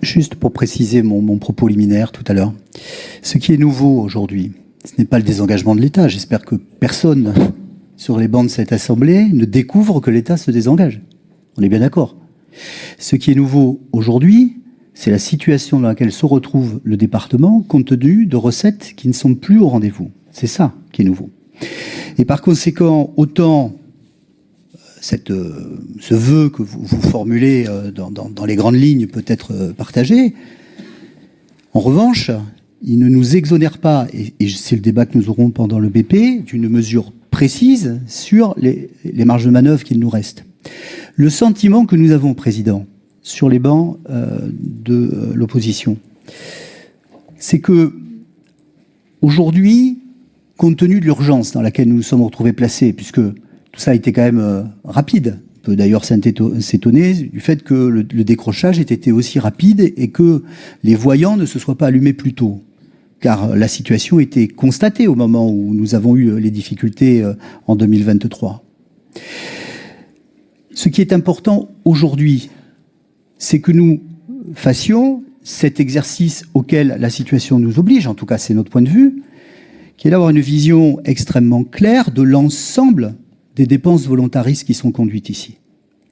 Juste pour préciser mon propos liminaire tout à l'heure, ce qui est nouveau aujourd'hui, ce n'est pas le désengagement de l'État. J'espère que personne sur les bancs de cette Assemblée ne découvre que l'État se désengage. On est bien d'accord. Ce qui est nouveau aujourd'hui, c'est la situation dans laquelle se retrouve le département compte tenu de recettes qui ne sont plus au rendez-vous. C'est ça qui est nouveau. Et par conséquent, autant ce vœu que vous formulez dans les grandes lignes peut être partagé, en revanche, il ne nous exonère pas, et c'est le débat que nous aurons pendant le BP, d'une mesure précise sur les marges de manœuvre qu'il nous reste. Le sentiment que nous avons, Président, sur les bancs de l'opposition, c'est que aujourd'hui, compte tenu de l'urgence dans laquelle nous nous sommes retrouvés placés, puisque tout ça a été quand même rapide, on peut d'ailleurs s'étonner du fait que le décrochage ait été aussi rapide et que les voyants ne se soient pas allumés plus tôt, car la situation était constatée au moment où nous avons eu les difficultés en 2023. Ce qui est important aujourd'hui, c'est que nous fassions cet exercice auquel la situation nous oblige, en tout cas c'est notre point de vue, qui est d'avoir une vision extrêmement claire de l'ensemble des dépenses volontaristes qui sont conduites ici.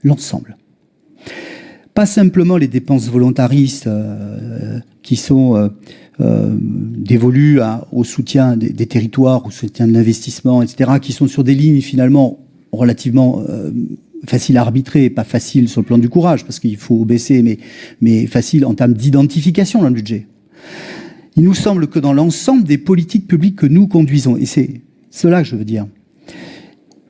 L'ensemble. Pas simplement les dépenses volontaristes qui sont dévolues au soutien des territoires, au soutien de l'investissement, etc., qui sont sur des lignes finalement relativement facile à arbitrer, pas facile sur le plan du courage, parce qu'il faut baisser, mais facile en termes d'identification dans le budget. Il nous semble que dans l'ensemble des politiques publiques que nous conduisons, et c'est cela que je veux dire,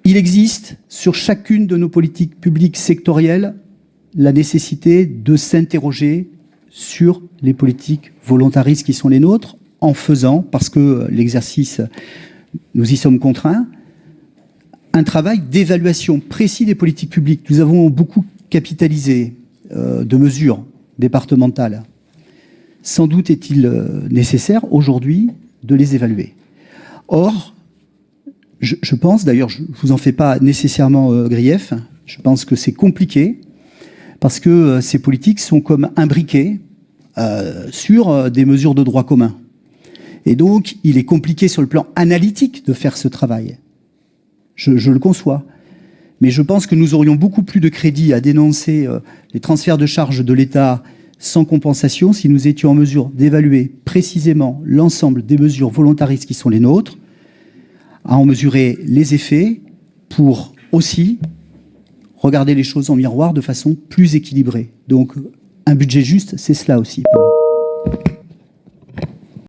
il existe sur chacune de nos politiques publiques sectorielles la nécessité de s'interroger sur les politiques volontaristes qui sont les nôtres, en faisant, parce que l'exercice, nous y sommes contraints, un travail d'évaluation précis des politiques publiques. Nous avons beaucoup capitalisé de mesures départementales. Sans doute est-il nécessaire aujourd'hui de les évaluer. Or, je pense, d'ailleurs, je ne vous en fais pas nécessairement grief, je pense que c'est compliqué, parce que ces politiques sont comme imbriquées sur des mesures de droit commun. Et donc, il est compliqué sur le plan analytique de faire ce travail. Je le conçois. Mais je pense que nous aurions beaucoup plus de crédit à dénoncer les transferts de charges de l'État sans compensation si nous étions en mesure d'évaluer précisément l'ensemble des mesures volontaristes qui sont les nôtres, à en mesurer les effets pour aussi regarder les choses en miroir de façon plus équilibrée. Donc, un budget juste, c'est cela aussi.